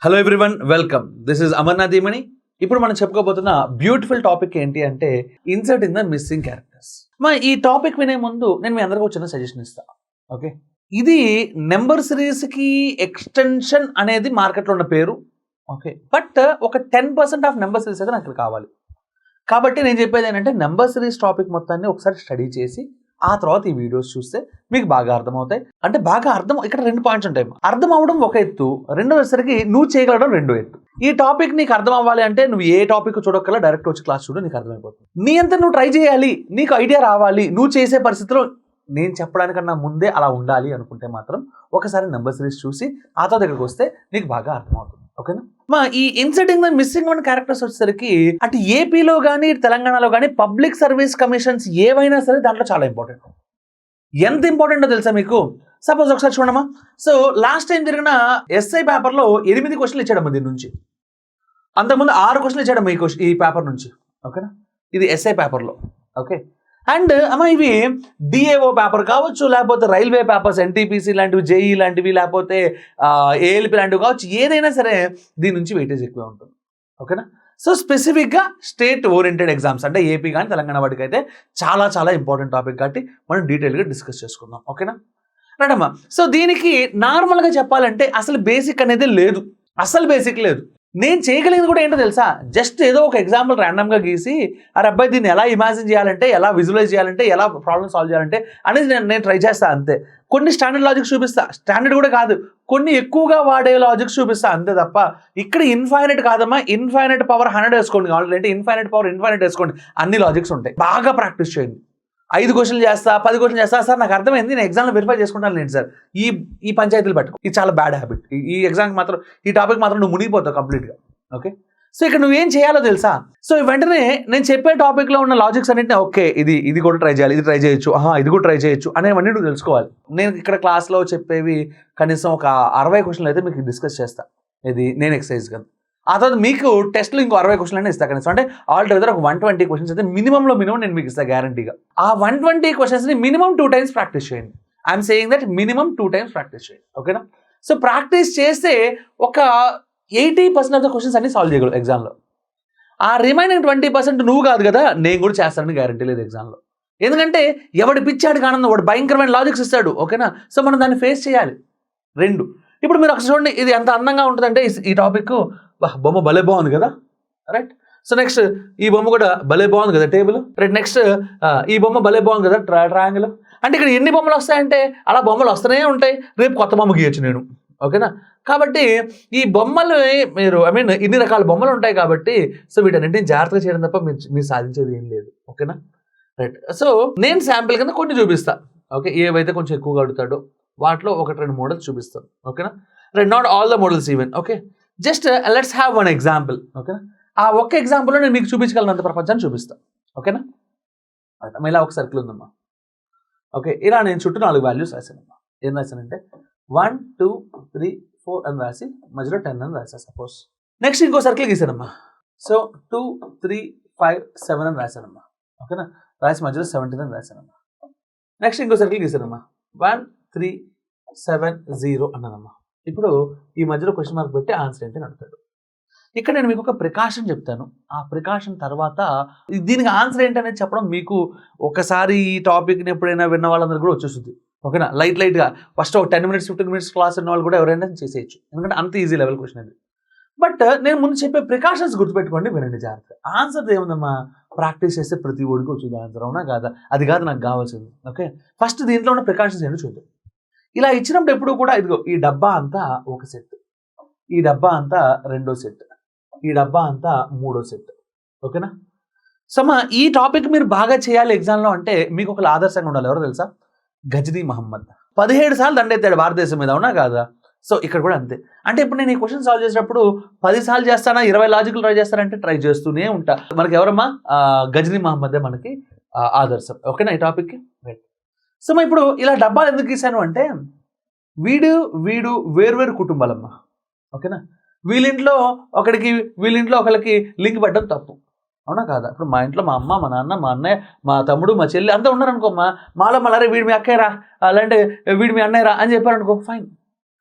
Hello everyone, welcome. This is Amarnath Emani. ఇప్పుడు మనం చెప్పుకోబోతున్న beautiful topic ఏంటి అంటే ఇన్సర్టింగ్ ద మిస్సింగ్ క్యారెక్టర్స్. ఈ టాపిక్ వినే ముందు నేను మీ అందరికీ చిన్న సజెషన్ ఇస్తాను. ఓకే, ఇది నెంబర్ సిరీస్కి ఎక్స్టెన్షన్ అనేది మార్కెట్లో ఉన్న పేరు. ఓకే, బట్ ఒక 10% ఆఫ్ నెంబర్ సిరీస్ అయితే నాకు ఇక్కడ కావాలి. కాబట్టి నేను చెప్పేది ఏంటంటే నెంబర్ సిరీస్ టాపిక్ మొత్తాన్ని ఒకసారి స్టడీ చేసి ఆ తర్వాత ఈ వీడియోస్ చూస్తే మీకు బాగా అర్థమవుతాయి. అంటే బాగా అర్థం, ఇక్కడ 2 పాయింట్స్ ఉంటాయి. అర్థం అవ్వడం ఒక ఎత్తు, రెండోసరికి నువ్వు చేయగలడం రెండో ఎత్తు. ఈ టాపిక్ నీకు అర్థం అవ్వాలి అంటే నువ్వు ఏ టాపిక్ చూడక్కల్లా డైరెక్ట్ వచ్చి క్లాస్ చూడ, నీకు అర్థమైపోతుంది. నీ అంతా నువ్వు ట్రై చేయాలి, నీకు ఐడియా రావాలి. నువ్వు చేసే పరిస్థితిలో నేను చెప్పడానికన్నా ముందే అలా ఉండాలి అనుకుంటే మాత్రం ఒకసారి నెంబర్ సిరీస్ చూసి ఆ తర్వాత ఇక్కడికి వస్తే నీకు బాగా అర్థమవుతుంది. ఓకేనా? ఈ inserting the missing one characters వచ్చేసరికి అటు ఏపీలో కానీ తెలంగాణలో కానీ పబ్లిక్ సర్వీస్ కమిషన్స్ ఏవైనా సరే దాంట్లో చాలా ఇంపార్టెంట్. ఎంత ఇంపార్టెంటో తెలుసా మీకు? సపోజ్ ఒకసారి చూడమ్మా. సో లాస్ట్ టైం జరిగిన ఎస్ఐ పేపర్లో 8 క్వశ్చన్లు ఇచ్చాడమ్మా దీని నుంచి. అంతకుముందు 6 క్వశ్చన్లు ఇచ్చాడమ్మా ఈ పేపర్ నుంచి. ఓకేనా? ఇది ఎస్ఐ పేపర్లో. ఓకే, అండ్ అమ్మ ఇవి డిఏఓ పేపర్ కావచ్చు, లేకపోతే రైల్వే పేపర్స్, ఎన్టీపీసీ లాంటివి, జేఈ లాంటివి, లేకపోతే ఏఎల్పి లాంటివి కావచ్చు. ఏదైనా సరే దీని నుంచి వెయిటేజ్ ఎక్కువ ఉంటుంది. ఓకేనా? సో స్పెసిఫిక్గా స్టేట్ ఓరియంటెడ్ ఎగ్జామ్స్ అంటే ఏపీ కానీ తెలంగాణ వాటికి అయితే చాలా చాలా ఇంపార్టెంట్ టాపిక్ కాబట్టి మనం డీటెయిల్గా డిస్కస్ చేసుకుందాం. ఓకేనా? రైట్ అమ్మా. సో దీనికి నార్మల్గా చెప్పాలంటే అసలు బేసిక్ అనేది లేదు, అసలు బేసిక్ లేదు. నేను చేయగలిగింది కూడా ఏంటో తెలుసా? జస్ట్ ఏదో ఒక ఎగ్జాంపుల్ ర్యాండమ్గా గీసి అరే అబ్బాయి దీన్ని ఎలా ఇమాజిన్ చేయాలంటే, ఎలా విజువలైజ్ చేయాలంటే, ఎలా ప్రాబ్లమ్ సాల్వ్ చేయాలంటే అనేది నేను ట్రై చేస్తాను అంతే. కొన్ని స్టాండర్డ్ లాజిక్స్ చూపిస్తా, స్టాండర్డ్ కూడా కాదు, కొన్ని ఎక్కువగా వాడే లాజిక్స్ చూపిస్తా అంతే తప్ప ఇక్కడ ఇన్ఫైనైట్ కాదమ్మా. ఇన్ఫైనైట్ పవర్ 100 వేసుకోండి, ఆల్రెడీ ఇన్ఫైనైట్ పవర్ ఇన్ఫైనైట్ వేసుకోండి. అన్ని లాజిక్స్ ఉంటాయి. బాగా ప్రాక్టీస్ చేయండి. 5 క్వశ్చన్లు చేస్తా, 10 క్వశ్చన్లు చేస్తా. సార్ నాకు అర్థమైంది, నేను ఎగ్జామ్లో వెరిఫై చేసుకుంటాను లేదు సార్. ఈ పంచాయతీలు పట్టుకో, ఇది చాలా బ్యాడ్ హ్యాబిట్. ఈ ఎగ్జామ్కి మాత్రం, ఈ టాపిక్ మాత్రం నువ్వు మునిగిపోతావు కంప్లీట్గా. ఓకే, సో ఇక్కడ నువ్వేం చేయాలో తెలుసా? సో వెంటనే నేను చెప్పే టాపిక్లో ఉన్న లాజిక్స్ అన్నింటినీ ఓకే ఇది కూడా ట్రై చేయాలి, ఇది ట్రై చేయొచ్చు, ఇది కూడా ట్రై చేయొచ్చు అనేవన్నీ నువ్వు తెలుసుకోవాలి. నేను ఇక్కడ క్లాస్లో చెప్పేవి కనీసం ఒక 60 క్వశ్చన్లు అయితే మీకు డిస్కస్ చేస్తా. ఇది నేను ఎక్సర్సైజ్ కదా. ఆ తర్వాత మీకు టెస్ట్లో ఇంకో 60 క్వశ్చన్లు అయినా ఇస్తాను కనీసం. అంటే ఆల్రెడీ ఒక 120 క్వశ్చన్స్ అయితే మినిమం నేను మీకు ఇస్తాను గ్యారంటీగా. ఆ 120 క్వశ్చన్స్ని మినిమం 2 times ప్రాక్టీస్ చేయండి. I'm saying that minimum 2 times practice చేయండి. ఓకేనా? సో ప్రాక్టీస్ చేస్తే ఒక 80% ఆఫ్ ద క్వశ్చన్స్ అన్ని సాల్వ్ చేయగలరు ఎగ్జామ్లో. ఆ రిమైనింగ్ 20% నువ్వు కాదు కదా, నేను కూడా చేస్తానని గ్యారంటీ లేదు ఎగ్జామ్లో. ఎందుకంటే ఎవడు పిచ్చాడు కానందో వాడు భయంకరమైన లాజిక్స్ ఇస్తాడు. ఓకేనా? సో మనం దాన్ని ఫేస్ చేయాలి. 2 ఇప్పుడు మీరు ఒకసారి చూడండి, ఇది ఎంత అందంగా ఉంటుందంటే ఈ టాపిక్. బొమ్మ భలే బాగుంది కదా, రైట్? సో నెక్స్ట్ ఈ బొమ్మ కూడా భలే బాగుంది కదా, టేబుల్. రైట్, నెక్స్ట్ ఈ బొమ్మ భలే బాగుంది కదా, ట్రయాంగిల్. అంటే ఇక్కడ ఎన్ని బొమ్మలు వస్తాయంటే అలా బొమ్మలు వస్తూనే ఉంటాయి. రేపు కొత్త బొమ్మ గీయచ్చు నేను. ఓకేనా? కాబట్టి ఈ బొమ్మలు మీరు ఇన్ని రకాల బొమ్మలు ఉంటాయి కాబట్టి సో వీటన్నింటిని జాగ్రత్తగా చేయడం తప్ప మీరు సాధించేది ఏం లేదు. ఓకేనా? రైట్, సో నేను శాంపిల్ కింద కొన్ని చూపిస్తా. ఓకే, ఏవైతే కొంచెం ఎక్కువగా అడుగుతాడో వాటిలో 1-2 మోడల్స్ చూపిస్తాను. ఓకేనా? Right, not all the models even. Okay, just let's have one example. ఓకేనా? ఆ ఒక్క ఎగ్జాంపుల్లో నేను మీకు చూపించగలనంత ప్రపంచాన్ని చూపిస్తాను. ఓకేనా? ఇలా ఒక సర్కిల్ ఉందమ్మా. ఓకే, ఇలా నేను చుట్టూ 4 వాల్యూస్ రాశానమ్మా. ఏం రాశానంటే 1, 2, 3, 4 అని రాసి మధ్యలో 10 అని రాశా సపోజ్. నెక్స్ట్ ఇంకో సర్కిల్ గీసానమ్మా. సో 2, 3, 5, 7 అని రాశానమ్మా. ఓకేనా? రాసి మధ్యలో 17 అని రాశానమ్మా. నెక్స్ట్ ఇంకో సర్కిల్ గీసానమ్మా. 1, 3, 7, 0 అన్నానమ్మా. ఇప్పుడు ఈ మధ్యలో క్వశ్చన్ మార్క్ పెట్టి ఆన్సర్ ఏంటి అని అడుగుతాడు. ఇక్కడ నేను మీకు ఒక ప్రికాషన్ చెప్తాను. ఆ ప్రికాషన్ తర్వాత దీనికి ఆన్సర్ ఏంటనేది చెప్పడం మీకు ఒకసారి ఈ టాపిక్ని ఎప్పుడైనా విన్న వాళ్ళందరూ కూడా వచ్చేస్తుంది. ఓకేనా? లైట్గా ఫస్ట్ ఒక 10 minutes 15 minutes క్లాస్ ఉన్న వాళ్ళు కూడా ఎవరైనా చేసేయచ్చు, ఎందుకంటే అంత ఈజీ లెవెల్ క్వశ్చన్ అది. బట్ నేను ముందు చెప్పే ప్రికాషన్స్ గుర్తుపెట్టుకోండి, వినండి జాగ్రత్త. ఆన్సర్ ఏముందమ్మా, ప్రాక్టీస్ చేస్తే ప్రతి ఓడికి వచ్చింది ఆన్సర్. అవునా కాదా? అది కాదు నాకు కావాల్సింది. ఓకే, ఫస్ట్ దీంట్లో ఉన్న ప్రికాషన్స్ ఏంటో చూద్దాం. ఇలా ఇచ్చినప్పుడు ఎప్పుడు కూడా ఇదిగో ఈ డబ్బా అంతా ఒక సెట్, ఈ డబ్బా అంతా 2వ సెట్, ఈ డబ్బా అంతా 3వ సెట్. ఓకేనా? సో ఈ టాపిక్ మీరు బాగా చేయాలి ఎగ్జామ్లో అంటే మీకు ఒక ఆదర్శంగా ఉండాలి. ఎవరో తెలుసా? గజనీ మహమ్మద్ 17 సార్లు దండెత్తాడు భారతదేశం మీద. అవునా కాదా? సో ఇక్కడ కూడా అంతే. అంటే ఇప్పుడు నేను ఈ క్వశ్చన్ సాల్వ్ చేసినప్పుడు 10 సార్లు చేస్తానా, 20 లాజికల్ ట్రై చేస్తానంటే ట్రై చేస్తూనే ఉంటా. మనకి ఎవరమ్మా? గజనీ మహమ్మదే మనకి ఆదర్శం. ఓకేనా ఈ టాపిక్కి? రైట్. సో ఇప్పుడు ఇలా డబ్బాలు ఎందుకు గీసాను అంటే వీడు వేర్వేరు కుటుంబాలమ్మా. ఓకేనా? వీళ్ళింట్లో ఒకరికి లింక్ పెట్టడం తప్పు. అవునా కాదా? ఇప్పుడు మా ఇంట్లో మా అమ్మ, మా నాన్న, మా అన్నయ్య, మా తమ్ముడు, మా చెల్లి అంతా ఉన్నారనుకోమ్మా. మాలో మళ్ళీ వీడి మీ అక్కయ్యరా, అలాంటి వీడి మీ అన్నయ్యరా అని చెప్పారనుకో, ఫైన్.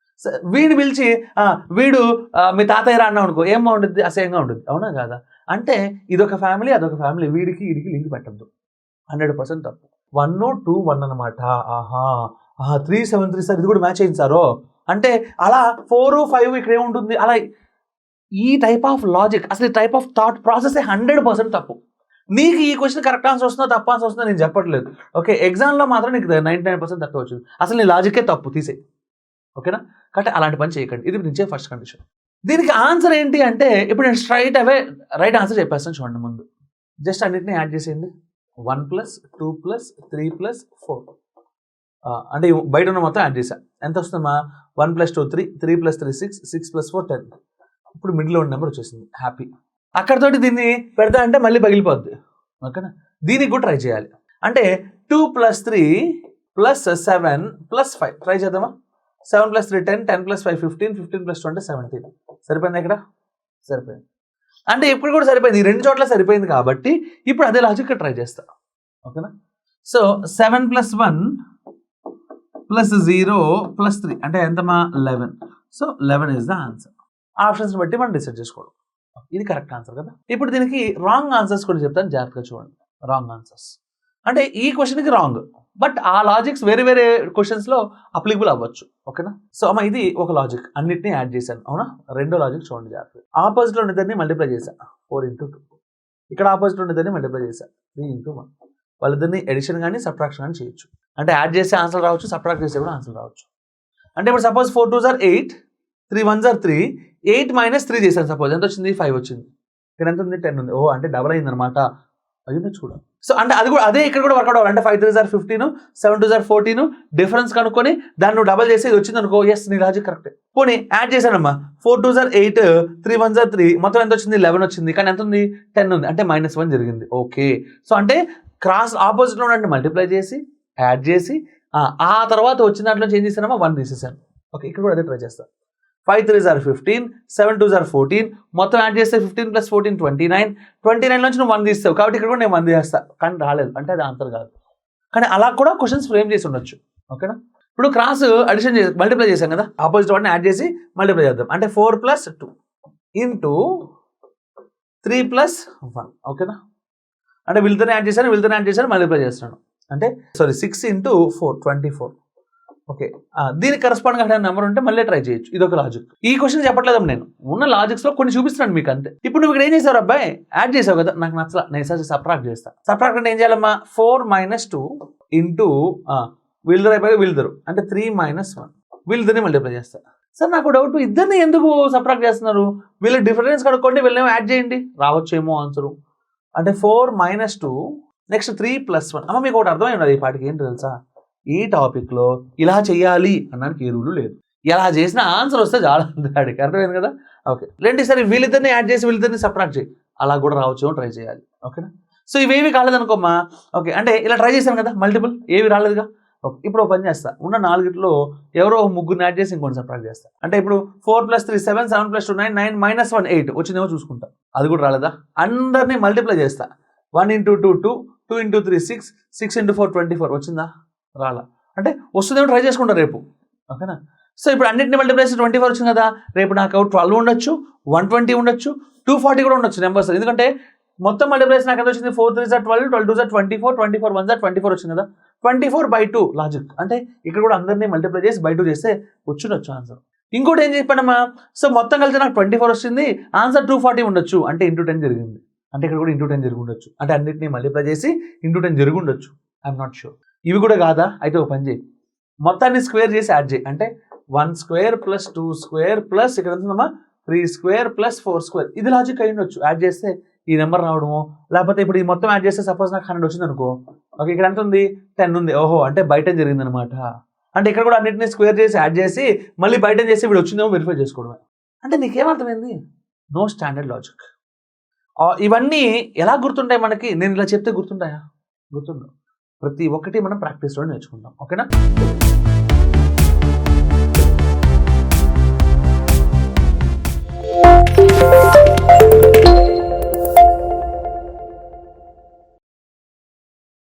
వీడు పిలిచి వీడు మీ తాతయ్య రా అన్నావు అనుకో, ఏం బాగుంటుంది, అసహ్యంగా ఉంటుంది, అవునా కాదా? అంటే ఇదొక ఫ్యామిలీ అదొక ఫ్యామిలీ, వీడికి లింక్ పెట్టద్దు, 100% తప్పు. 1 2 1 అనమాట. 3 7 3 సార్ ఇది కూడా మ్యాచ్ అయింది సారో అంటే అలా 4 5 ఇక్కడ ఏముంటుంది, అలా ఈ టైప్ ఆఫ్ లాజిక్, అసలు ఈ టైప్ ఆఫ్ థాట్ ప్రాసెస్ 100% తప్పు. నీకు ఈ క్వశ్చన్ కరెక్ట్ ఆన్సర్ వస్తుందో తప్పు ఆన్సర్ వస్తుందో నేను చెప్పట్లేదు, ఓకే? ఎగ్జామ్లో మాత్రం నీకు 99% తక్కువ వచ్చింది, అసలు నీ లాజికే తప్పు, తీసే, ఓకేనా? కాబట్టి అలాంటి పని చేయకండి, ఇది నుంచే ఫస్ట్ కండిషన్. దీనికి ఆన్సర్ ఏంటి అంటే ఇప్పుడు నేను స్ట్రైట్ అవే రైట్ ఆన్సర్ చెప్పేస్తాను చూడండి. ముందు జస్ట్ అన్నిటిని యాడ్ చేసేయండి. 1 + 2 + 3 + 4 అంటే బయట ఉన్న మొత్తం యాడ్ చేశా. ఎంత వస్తుందమ్మా? 1 + 2 3, 3 + 3 6, 6 + 4 10. ఇప్పుడు మిడిల్లో ఉన్న నెంబర్ వచ్చేసింది, హ్యాపీ. అక్కడతోటి దీన్ని పెడతా అంటే మళ్ళీ పగిలిపోద్ది, ఓకేనా? దీనికి కూడా ట్రై చేయాలి. అంటే 2 + 3 + 7 + 5 ట్రై చేద్దామా? 7 + 3 10, 10 + 5 15, 15 + 20 17. సరిపోయింది ఇక్కడ? సరిపోయింది. అంటే ఇప్పుడు కూడా సరిపోయింది, ఈ రెండు చోట్ల సరిపోయింది కాబట్టి ఇప్పుడు అదే లాజిక్ ట్రై చేస్తా, ఓకేనా? సో 7 + 1 + 0 + 3 అంటే ఎంతమా? 11. So 11 is the answer. Options బట్టి మనం డిసైడ్ చేసుకోవడం, ఇది కరెక్ట్ ఆన్సర్ కదా. ఇప్పుడు దీనికి రాంగ్ ఆన్సర్స్ కూడా చెప్తాను, జాగ్రత్తగా చూడండి. రాంగ్ ఆన్సర్స్ అంటే ఈ క్వశ్చన్కి రాంగ్, బట్ ఆ లాజిక్స్ వేరే వేరే క్వశ్చన్స్లో అప్లికబుల్ అవ్వచ్చు, ఓకేనా? సో అమ్మ ఇది ఒక లాజిక్, అన్నిటిని యాడ్ చేశాను, అవునా? రెండో లాజిక్ చూడండి జాగ్రత్త. ఆపోజిట్లో ఉండేదాన్ని మల్టిప్లై చేశా, 4 × 2. ఇక్కడ ఆపోజిట్లో ఉండేదాన్ని మల్టిప్లై చేశా, 3 × 1. వాళ్ళిద్దరిని ఎడిషన్ కానీ సబ్ట్రాక్షన్ కానీ చేయొచ్చు. అంటే యాడ్ చేసే ఆన్సర్ రావచ్చు, సబ్ట్రాక్ట్ చేసే కూడా ఆన్సర్ రావచ్చు. అంటే ఇప్పుడు suppose 4 2s are 8, 3 1s are 3, 8 - 3 చేశాను సపోజ్, ఎంత వచ్చింది? 5 వచ్చింది. ఇక్కడ ఎంత ఉంది? 10 ఉంది. అంటే డబల్ అయింది అనమాట, అది కూడా. సో అంటే అది కూడా అదే ఇక్కడ కూడా వర్కౌట్ అవ్వాలి. అంటే 5 3s are 15, 7 2s are 14, difference కనుక్కొని దాన్ని నువ్వు డబల్ చేసి ఇది వచ్చింది అనుకో, ఎస్ నీ లాజిక్ కరెక్టే. పోనీ add చేశానమ్మా, 4 2s are 8, 3 1s are 3, మొత్తం ఎంత వచ్చింది? 11 వచ్చింది, కానీ ఎంత ఉంది? 10 ఉంది, అంటే -1 జరిగింది, ఓకే. సో అంటే క్రాస్ ఆపోజిట్లో ఉన్నట్టు మల్టిప్లై చేసి యాడ్ చేసి ఆ తర్వాత వచ్చిన దాంట్లో చేంజ్ చేశానమ్మా, 1 తీసేసాను, ఓకే. ఇక్కడ కూడా అదే ట్రై చేస్తాను. 5 3s are 15, 7 2s are 14, మొత్తం యాడ్ చేస్తే 15 + 14 29, 29 నుంచి నువ్వు 1 తీస్తావు, కాబట్టి ఇక్కడ కూడా నేను 1 తీస్తాను, కానీ రాలేదు, అంటే అది ఆన్సర్ కాదు. కానీ అలా కూడా క్వశ్చన్స్ ఫ్రేమ్ చేసి ఉండొచ్చు, ఓకేనా? ఇప్పుడు క్రాస్ అడిషన్ చేసి మల్టిప్లై చేశాం కదా, ఆపోజిట్ వాటిని యాడ్ చేసి మల్టిప్లై చేద్దాం. అంటే 4 + 2 × 3 + 1, ఓకేనా? అంటే వీళ్ళతోనే యాడ్ చేశాను మల్టిప్లై చేస్తున్నాను. అంటే 6 × 4 24, ఓకే. దీనికి కరెస్పాండింగ్ అనే నెంబర్ ఉంటే మళ్ళీ ట్రై చేయొచ్చు, ఇదొక లాజిక్. ఈ క్వశ్చన్ చెప్పట్లేదు, నేను ఉన్న లాజిక్స్లో కొన్ని చూపిస్తున్నాను మీకు అంతే. ఇప్పుడు నువ్వు ఇక్కడ ఏం చేసావు అబ్బాయి? యాడ్ చేసావు కదా, నాకు నచ్చలా, నేను ఈసారి సబ్ట్రాక్ట్ చేస్తాను. సబ్ట్రాక్ట్ అంటే ఏం చేయాలమ్మా? 4 - 2 × వీళ్ళిద్దరు అయిపోయి వీళ్ళిద్దరు, అంటే 3 - 1, వీళ్ళిద్దరిని మల్టిప్లై చేస్తా. సార్ నాకు డౌట్, ఇద్దరిని ఎందుకు సబ్ట్రాక్ట్ చేస్తున్నారు? వీళ్ళ డిఫరెన్స్ కనుక్కోండి, వీళ్ళేమో యాడ్ చేయండి, రావచ్చేమో ఆన్సరు. అంటే 4 - 2 నెక్స్ట్ 3 + 1. అమ్మ మీకు ఒకటి అర్థమై ఉన్నది ఈ పాటికి, ఏంటి తెలుసా? ఈ టాపిక్లో ఇలా చేయాలి అన్నానికి ఏ రూలు లేదు, ఎలా చేసిన ఆన్సర్ వస్తే చాలా అడిగి అర్థమైంది కదా, ఓకే. లేండి సరే వీళ్ళిద్దరిని యాడ్ చేసి వీళ్ళిద్దరిని సబ్ట్రాక్ట్ చేయి, అలా కూడా రావచ్చు, ట్రై చేయాలి, ఓకేనా? సో ఇవేవి కాలేదనుకోమ్మా, ఓకే. అంటే ఇలా ట్రై చేశాను కదా, మల్టిపుల్ ఏవి రాలేదుగా, ఓకే. ఇప్పుడు పని చేస్తా, ఉన్న 4గిట్లో ఎవరో ముగ్గురిని యాడ్ చేసి ఇంకొన్ని సబ్ట్రాక్ట్ చేస్తా. అంటే ఇప్పుడు 4 + 3 7, 7 + 2 9, 9 - 1 8 వచ్చిందేమో చూసుకుంటా, అది కూడా రాలేదా? అందరినీ మల్టిప్లై చేస్తా. 1 × 2 2, 2 × 3 6, 6 × 4 24 వచ్చిందా? రాలా. అంటే వస్తుందేమో ట్రై చేసుకుంటా రేపు, ఓకేనా? సో ఇప్పుడు అన్నింటిని మల్టిప్లై చేసి 24 వచ్చింది కదా, రేపు నాకు 12 ఉండొచ్చు, 120 ఉండొచ్చు, 240 కూడా ఉండొచ్చు నెంబర్స్, ఎందుకంటే మొత్తం మల్టిప్లైస్ నాకు ఎంత వచ్చింది? 4 3s are 12, 12 2s are 24, 24 1s are 24 వచ్చింది కదా, 24/2 లాజిక్. అంటే ఇక్కడ కూడా అందరినీ మల్టిప్లై చేసి by 2 చేస్తే వచ్చుండొచ్చు ఆన్సర్. ఇంకోటి ఏం చెప్పానమ్మా? సో మొత్తం కలిసి నాకు 24 వచ్చింది, ఆన్సర్ 240 ఉండొచ్చు, అంటే × 10 జరిగింది, అంటే ఇక్కడ కూడా × 10 జరిగి ఉండొచ్చు, అంటే అన్నింటినీ మల్టిప్లై చేసి × 10 జరిగి ఉండొచ్చు, ఐఎమ్ నాట్ షూర్. ఇవి కూడా కాదా? అయితే ఒక పని చేయి, మొత్తాన్ని స్క్వేర్ చేసి యాడ్ చేయి. అంటే 1² + 2² ఇక్కడ ఎంతుందమ్మా? 3² + 4², ఇది లాజిక్ అయి ఉండొచ్చు. యాడ్ చేస్తే ఈ నెంబర్ రావడము, లేకపోతే ఇప్పుడు ఈ మొత్తం యాడ్ చేస్తే సపోజ్ నాకు 100 వచ్చింది అనుకో, ఓకే. ఇక్కడ ఎంత ఉంది? 10 ఉంది, ఓహో అంటే బయట జరిగింది అనమాట. అంటే ఇక్కడ కూడా అన్నింటినీ స్క్వేర్ చేసి యాడ్ చేసి మళ్ళీ బయట చేసి ఇప్పుడు వచ్చిందేమో వెరిఫై చేసుకోవడమే. అంటే నీకేమర్థమైంది? No standard logic. ఇవన్నీ ఎలా గుర్తుంటాయి మనకి? నేను ఇలా చెప్తే గుర్తుంటాయా? గుర్తుండవు. ప్రతి ఒక్కటి మనం ప్రాక్టీస్లో నేర్చుకుంటాం, ఓకేనా?